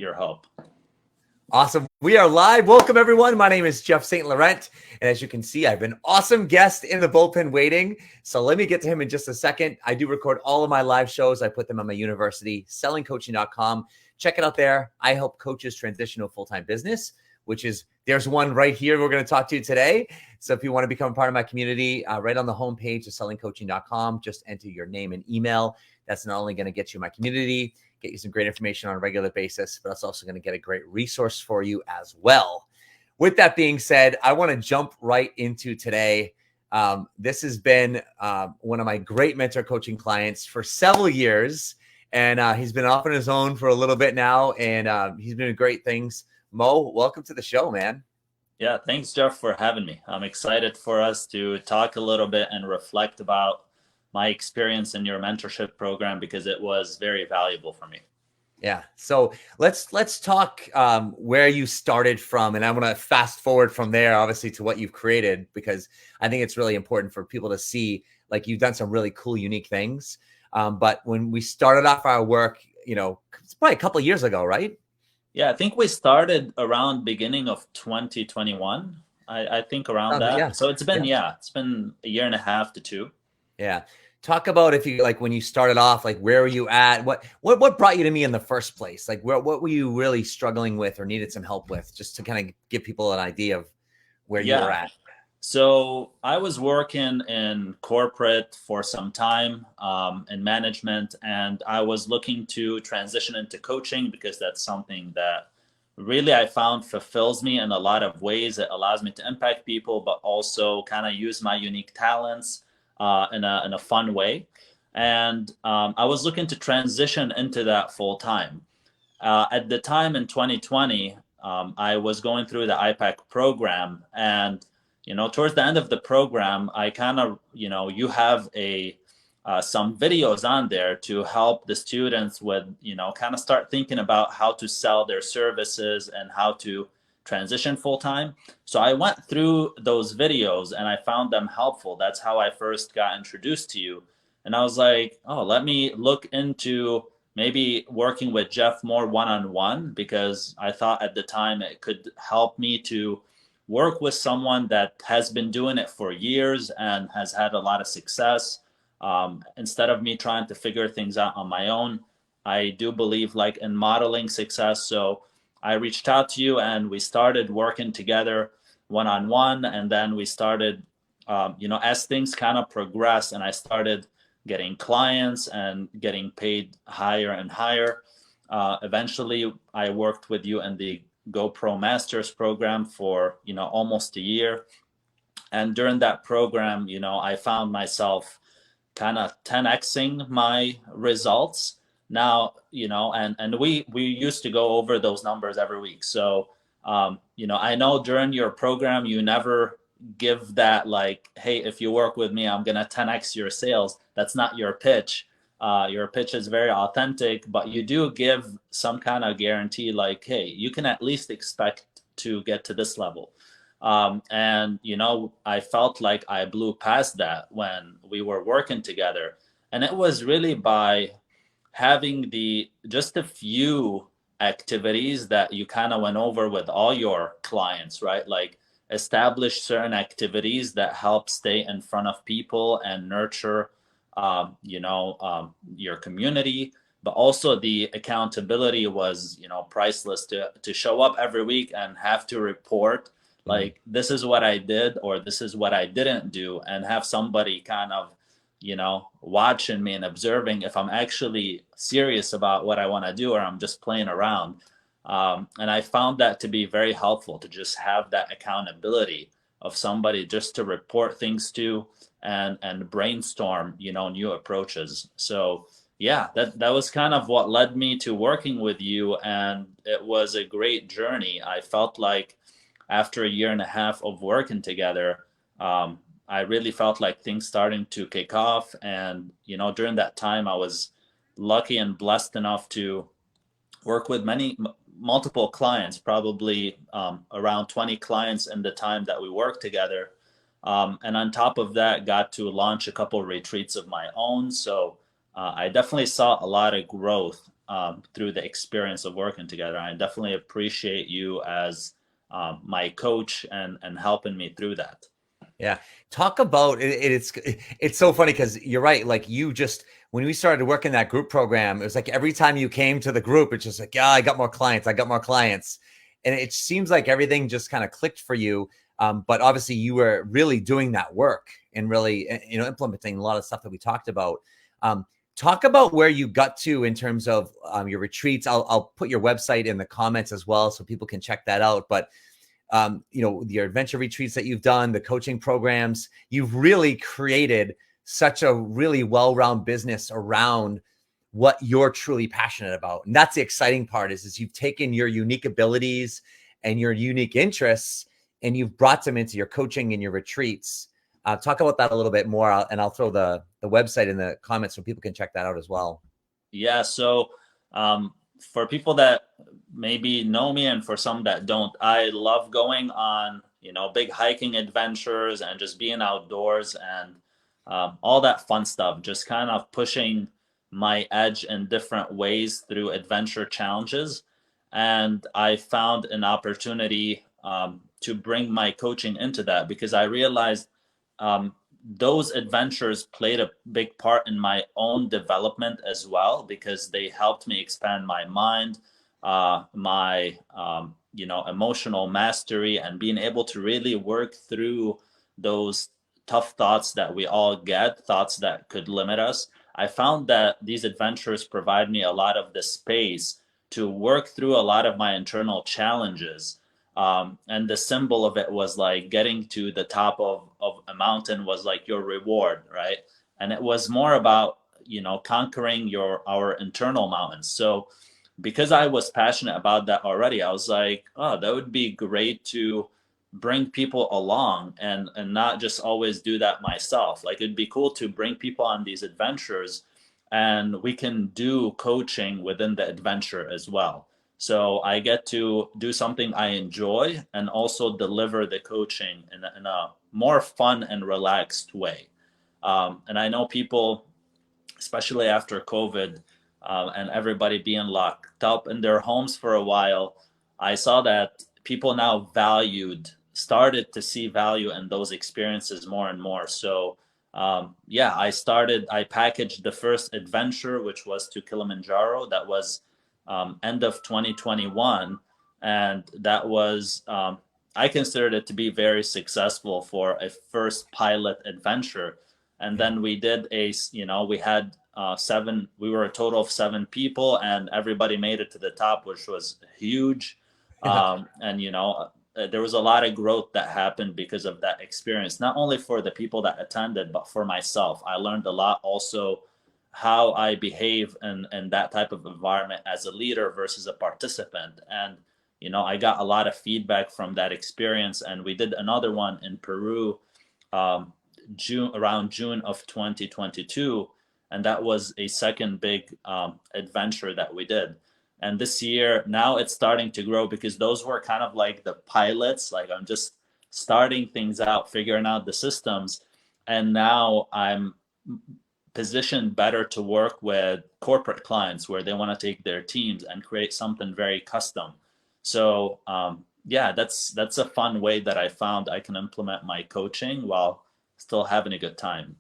your help. Awesome. We are live. Welcome, everyone. My name is Jeff St. Laurent. And as you can see, I have an awesome guest in the bullpen waiting. So let me get to him in just a second. I do record all of my live shows. I put them on my university, sellingcoaching.com. Check it out there. I help coaches transition to a full-time business, which is, there's one right here we're going to talk to you today. So if you want to become a part of my community, right on the homepage of sellingcoaching.com, just enter your name and email. That's not only going to get you my community, get you some great information on a regular basis, but it's also going to get a great resource for you as well. With that being said, I want to jump right into today. This has been one of my great mentor coaching clients for several years, and he's been off on his own for a little bit now, and he's been doing great things. Mo, welcome to the show, man. Yeah, thanks, Jeff, for having me. I'm excited for us to talk a little bit and reflect about my experience in your mentorship program, because it was very valuable for me. Yeah. So let's talk where you started from, and I want to fast forward from there, obviously, to what you've created, because I think it's really important for people to see, like, you've done some really cool, unique things. But when we started off our work, it's probably a couple of years ago, right? Yeah, I think we started around beginning of 2021. I think around that. Yeah. So it's been a year and a half to two. Yeah. Talk about, if you like, when you started off, like, where were you at? What brought you to me in the first place? Like, what were you really struggling with or needed some help with, just to kind of give people an idea of where you were at? So I was working in corporate for some time, in management, and I was looking to transition into coaching, because that's something that really I found fulfills me in a lot of ways. It allows me to impact people, but also kind of use my unique talents in a fun way. And I was looking to transition into that full time. At the time in 2020, I was going through the IPAC program, and towards the end of the program, I kind of, you have some videos on there to help the students with, kind of start thinking about how to sell their services and how to transition full time. So I went through those videos and I found them helpful. That's how I first got introduced to you. And I was like, oh, let me look into maybe working with Jeff more one-on-one, because I thought at the time it could help me to work with someone that has been doing it for years and has had a lot of success. Instead of me trying to figure things out on my own, I do believe like in modeling success. So I reached out to you and we started working together one-on-one. And then we started, as things kind of progressed and I started getting clients and getting paid higher and higher. Eventually, I worked with you in the GoPro Masters program for, almost a year. And during that program, I found myself kind of 10xing my results now, and we used to go over those numbers every week. So, I know during your program, you never give that like, hey, if you work with me, I'm going to 10x your sales. That's not your pitch. Your pitch is very authentic, but you do give some kind of guarantee like, hey, you can at least expect to get to this level. And, I felt like I blew past that when we were working together. And it was really by having just a few activities that you kind of went over with all your clients, right? Like establish certain activities that help stay in front of people and nurture your community, but also the accountability was, priceless to show up every week and have to report like, this is what I did, or this is what I didn't do, and have somebody kind of, watching me and observing if I'm actually serious about what I want to do or I'm just playing around. And I found that to be very helpful, to just have that accountability of somebody just to report things to and brainstorm, new approaches. So yeah, that was kind of what led me to working with you. And it was a great journey. I felt like after a year and a half of working together, I really felt like things starting to kick off. And, during that time, I was lucky and blessed enough to work with multiple clients, probably around 20 clients in the time that we worked together. And on top of that, got to launch a couple of retreats of my own. So I definitely saw a lot of growth through the experience of working together. I definitely appreciate you as my coach and helping me through that. Yeah. Talk about it's so funny because you're right. Like you just when we started working that group program, it was like every time you came to the group, it's just like, yeah, I got more clients, I got more clients. And it seems like everything just kind of clicked for you. But obviously you were really doing that work and really, implementing a lot of stuff that we talked about. Talk about where you got to in terms of your retreats. I'll put your website in the comments as well so people can check that out. But your adventure retreats that you've done, the coaching programs, you've really created such a really well-rounded business around what you're truly passionate about. And that's the exciting part is you've taken your unique abilities and your unique interests and you've brought them into your coaching and your retreats. Talk about that a little bit more. And I'll throw the website in the comments so people can check that out as well. Yeah. So, for people that maybe know me and for some that don't, I love going on, big hiking adventures and just being outdoors and all that fun stuff, just kind of pushing my edge in different ways through adventure challenges. And I found an opportunity to bring my coaching into that because I realized um, those adventures played a big part in my own development as well because they helped me expand my mind, my emotional mastery, and being able to really work through those tough thoughts that we all get, thoughts that could limit us. I found that these adventures provide me a lot of the space to work through a lot of my internal challenges, and the symbol of it was like getting to the top of a mountain was like your reward, right? And it was more about conquering our internal mountains. So because I was passionate about that already, I was like, oh, that would be great to bring people along and not just always do that myself. Like it'd be cool to bring people on these adventures and we can do coaching within the adventure as well. So I get to do something I enjoy and also deliver the coaching in a more fun and relaxed way. And I know people, especially after COVID, and everybody being locked up in their homes for a while, I saw that people now started to see value in those experiences more and more. So I packaged the first adventure, which was to Kilimanjaro. That was end of 2021. And that was, I considered it to be very successful for a first pilot adventure. And then we did we had we were a total of 7 people and everybody made it to the top, which was huge. And there was a lot of growth that happened because of that experience, not only for the people that attended, but for myself. I learned a lot also how I behave in that type of environment as a leader versus a participant. And, I got a lot of feedback from that experience. And we did another one in Peru, around June of 2022. And that was a second big adventure that we did. And this year, now it's starting to grow because those were kind of like the pilots. Like I'm just starting things out, figuring out the systems. And now I'm positioned better to work with corporate clients where they want to take their teams and create something very custom. So that's a fun way that I found I can implement my coaching while still having a good time.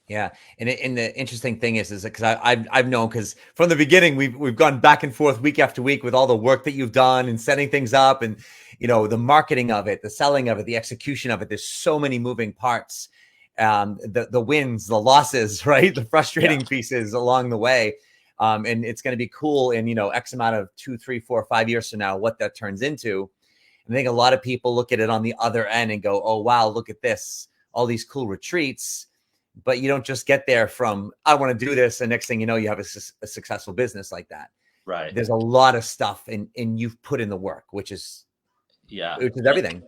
Yeah, and the interesting thing is because I've known because from the beginning we've gone back and forth week after week with all the work that you've done and setting things up and the marketing of it, the selling of it, the execution of it. There's so many moving parts, the wins, the losses, right, the frustrating pieces along the way, and it's going to be cool in X amount of 2, 3, 4, 5 years from now what that turns into. And I think a lot of people look at it on the other end and go, oh wow, look at this, all these cool retreats. But you don't just get there from, I want to do this. And next thing you know, you have a successful business like that. Right. There's a lot of stuff and you've put in the work, which is everything.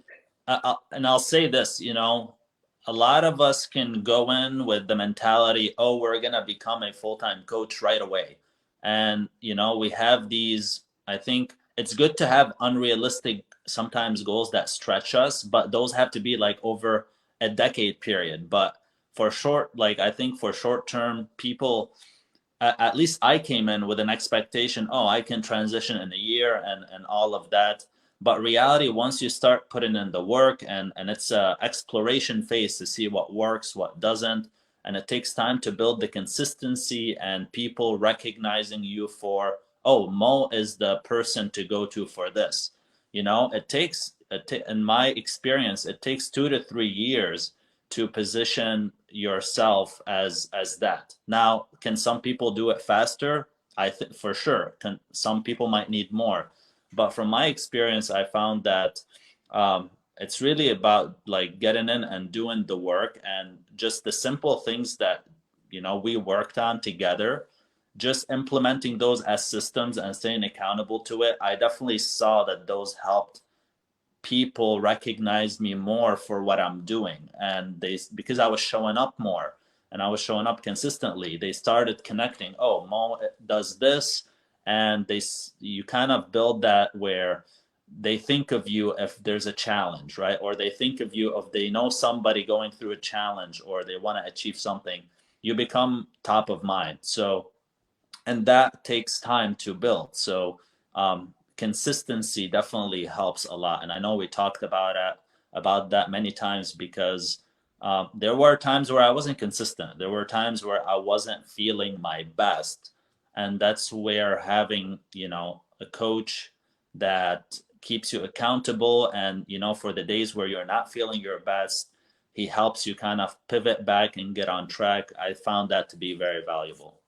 And I'll say this, a lot of us can go in with the mentality, oh, we're going to become a full-time coach right away. And, we have these, I think it's good to have unrealistic sometimes goals that stretch us, but those have to be like over a decade period. But I think for short term, people at least I came in with an expectation, oh, I can transition in a year and all of that. But reality, once you start putting in the work, and it's a exploration phase to see what works, what doesn't, and it takes time to build the consistency and people recognizing you for, oh, Mo is the person to go to for this. It takes, in my experience, it takes 2 to 3 years to position yourself as that. Now, can some people do it faster? I think for sure. Some people might need more, but from my experience, I found that it's really about like getting in and doing the work, and just the simple things that we worked on together, just implementing those as systems and staying accountable to it. I definitely saw that those helped people recognize me more for what I'm doing. And because I was showing up more and I was showing up consistently, they started connecting. Oh, Mo does this. And you kind of build that where they think of you if there's a challenge, right? Or they think of you if they know somebody going through a challenge or they want to achieve something, you become top of mind. So, and that takes time to build. So consistency definitely helps a lot. And I know we talked about that many times, because there were times where I wasn't consistent. There were times where I wasn't feeling my best, and that's where having a coach that keeps you accountable, and for the days where you're not feeling your best, he helps you kind of pivot back and get on track. I found that to be very valuable.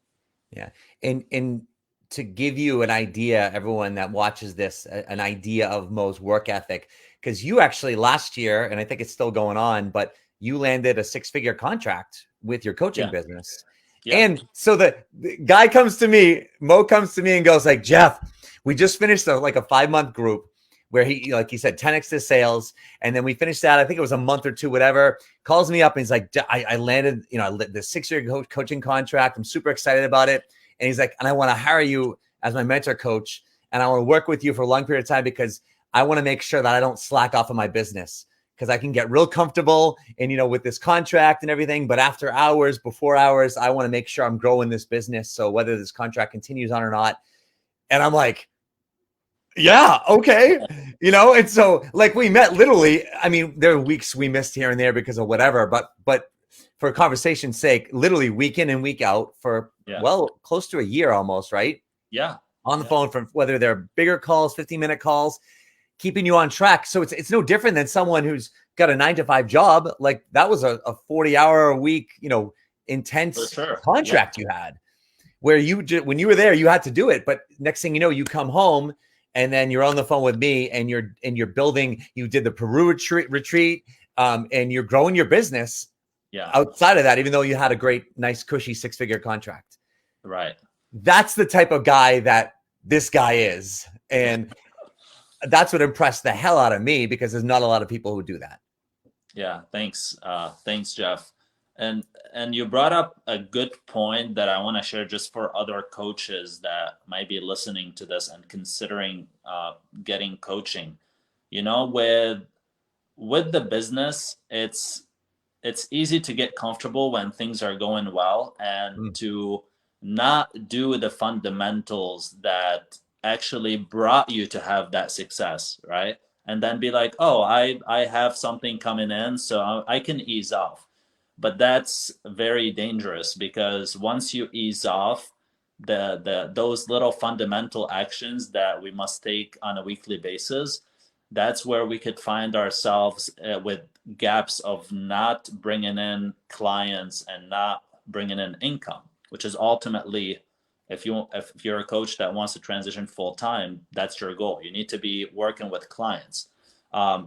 Yeah. And to give you an idea, everyone that watches this, an idea of Mo's work ethic, because you actually last year, and I think it's still going on, but you landed a 6-figure contract with your coaching Yeah. business. Yeah. And so the guy comes to me, Mo comes to me and goes like, Jeff, we just finished like a 5-month group where he, like he said, 10x his sales. And then we finished that. I think it was a month or two, whatever. Calls me up and he's like, I landed, the 6-year coaching contract. I'm super excited about it. And he's like, and I want to hire you as my mentor coach. And I want to work with you for a long period of time because I want to make sure that I don't slack off of my business, because I can get real comfortable and, with this contract and everything. But after hours, before hours, I want to make sure I'm growing this business. So whether this contract continues on or not. And I'm like, yeah, okay. And so like we met literally, I mean, there are weeks we missed here and there because of whatever, but for conversation's sake, literally week in and week out for, well, close to a year almost, right? Yeah. On the phone, from whether they're bigger calls, 15-minute calls, keeping you on track. So it's no different than someone who's got a 9-to-5 job. Like that was a 40-hour a week, intense contract you had, where when you were there, you had to do it. But next thing you know, you come home and then you're on the phone with me and you're building, you did the Peru retreat, and you're growing your business outside of that, even though you had a great, nice, cushy 6-figure contract. Right. That's the type of guy that this guy is. And that's what impressed the hell out of me, because there's not a lot of people who do that. Yeah. Thanks. Thanks, Jeff. And you brought up a good point that I want to share just for other coaches that might be listening to this and considering getting coaching. With the business, it's easy to get comfortable when things are going well, and to not do the fundamentals that actually brought you to have that success, right? And then be like, oh, I have something coming in, so I can ease off. But that's very dangerous, because once you ease off, those little fundamental actions that we must take on a weekly basis, that's where we could find ourselves with gaps of not bringing in clients and not bringing in income, which is ultimately, if you're a coach that wants to transition full time, that's your goal. You need to be working with clients.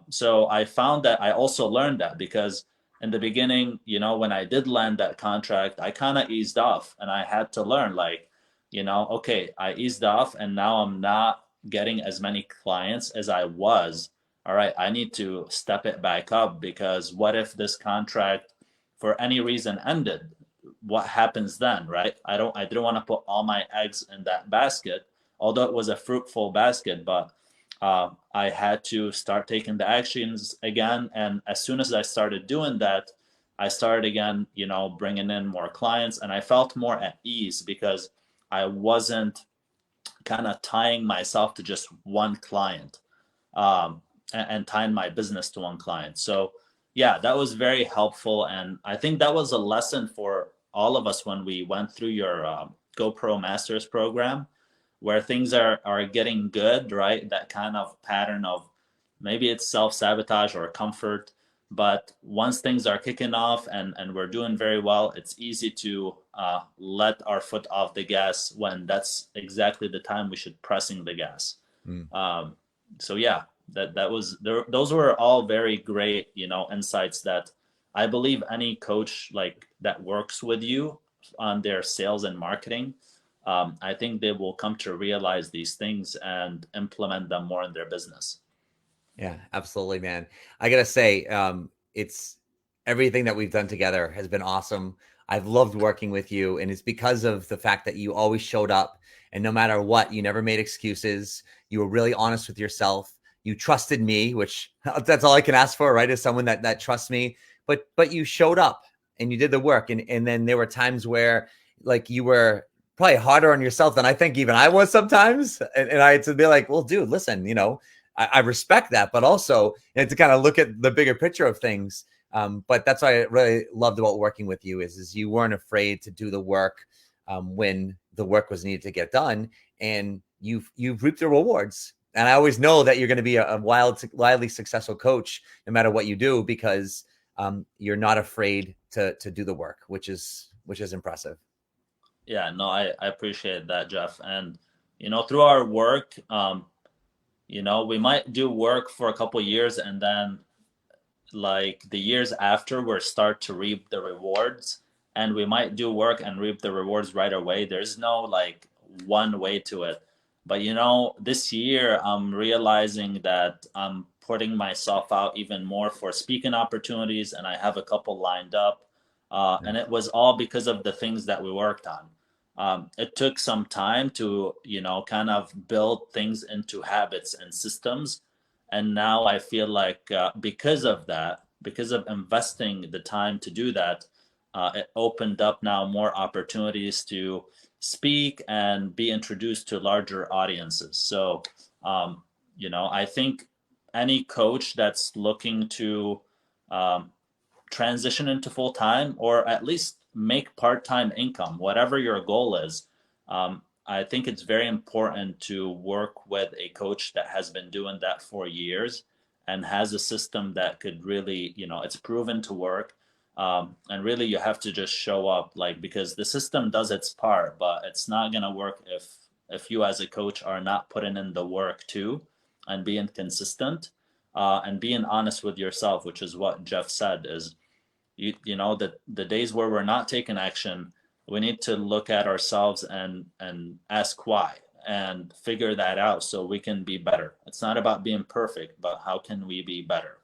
So I found that I also learned that, because in the beginning, when I did land that contract, I kind of eased off, and I had to learn, like, okay, I eased off and now I'm not getting as many clients as I was. All right, I need to step it back up, because what if this contract for any reason ended? What happens then, right? I didn't want to put all my eggs in that basket, although it was a fruitful basket, but I had to start taking the actions again. And as soon as I started doing that, I started again, bringing in more clients, and I felt more at ease because I wasn't kind of tying myself to just one client, um, and tying my business to one client. So yeah, that was very helpful, and I think that was a lesson for all of us when we went through your GoPro Masters program, where things are getting good, right? That kind of pattern of maybe it's self-sabotage or comfort, but once things are kicking off and we're doing very well, it's easy to let our foot off the gas when that's exactly the time we should pressing the gas. Mm. So yeah, that was there. Those were all very great, insights that I believe any coach like that works with you on their sales and marketing, I think they will come to realize these things and implement them more in their business. Yeah, absolutely, man. I gotta say, it's everything that we've done together has been awesome. I've loved working with you, and it's because of the fact that you always showed up, and no matter what, you never made excuses. You were really honest with yourself. You trusted me, which that's all I can ask for, right? Is someone that trusts me. But you showed up and you did the work, and then there were times where like you were probably harder on yourself than I think even I was sometimes, and I had to be like, well, dude, listen, I respect that, but also to kind of look at the bigger picture of things. But that's what I really loved about working with you is you weren't afraid to do the work when the work was needed to get done, and you've reaped the rewards. And I always know that you're going to be a wildly successful coach no matter what you do, because you're not afraid to do the work, which is impressive. Yeah, no, I appreciate that, Jeff. And through our work, we might do work for a couple years, and then like the years after we start to reap the rewards, and we might do work and reap the rewards right away. There's no like one way to it. But this year I'm realizing that I'm putting myself out even more for speaking opportunities, and I have a couple lined up. And it was all because of the things that we worked on. It took some time to, kind of build things into habits and systems. And now I feel like because of that, because of investing the time to do that, it opened up now more opportunities to speak and be introduced to larger audiences. So, I think any coach that's looking to um, transition into full time or at least make part time income, whatever your goal is. I think it's very important to work with a coach that has been doing that for years and has a system that could really, it's proven to work. And really, you have to just show up, like, because the system does its part, but it's not gonna work if you as a coach are not putting in the work too and being consistent, and being honest with yourself, which is what Jeff said is that the days where we're not taking action, we need to look at ourselves and ask why and figure that out so we can be better. It's not about being perfect, but how can we be better?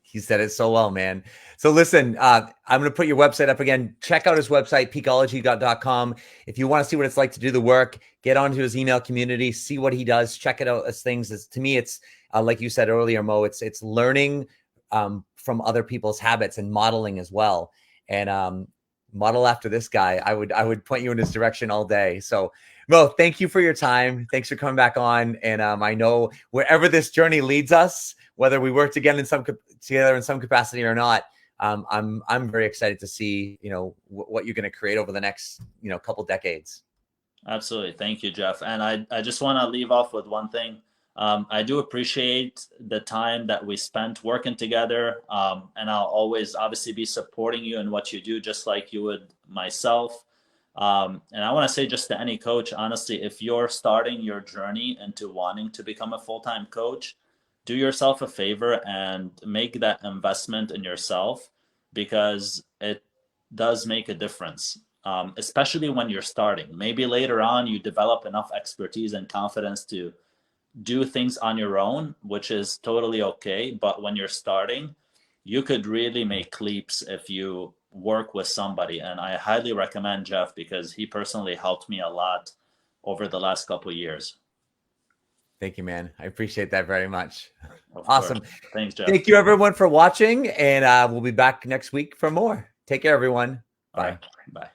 He said it so well, man. So listen, I'm going to put your website up again. Check out his website, peakology.com. If you want to see what it's like to do the work, get onto his email community, see what he does, check it out as things. To me, it's like you said earlier, Mo, it's learning from other people's habits and modeling as well. And model after this guy. I would point you in his direction all day. So Mo, thank you for your time. Thanks for coming back on. And I know wherever this journey leads us, whether we work together in some capacity or not, I'm very excited to see what you're going to create over the next couple decades. Absolutely. Thank you, Jeff. And I just want to leave off with one thing. I do appreciate the time that we spent working together. And I'll always obviously be supporting you in what you do, just like you would myself. And I want to say just to any coach, honestly, if you're starting your journey into wanting to become a full-time coach, do yourself a favor and make that investment in yourself, because it does make a difference, especially when you're starting. Maybe later on you develop enough expertise and confidence to do things on your own, which is totally okay. But when you're starting, you could really make leaps if you work with somebody. And I highly recommend Jeff because he personally helped me a lot over the last couple of years. Thank you, man. I appreciate that very much. Of Awesome. course. Thanks, Jeff. Thank you, everyone, for watching. And we'll be back next week for more. Take care, everyone. All Bye. right. Bye.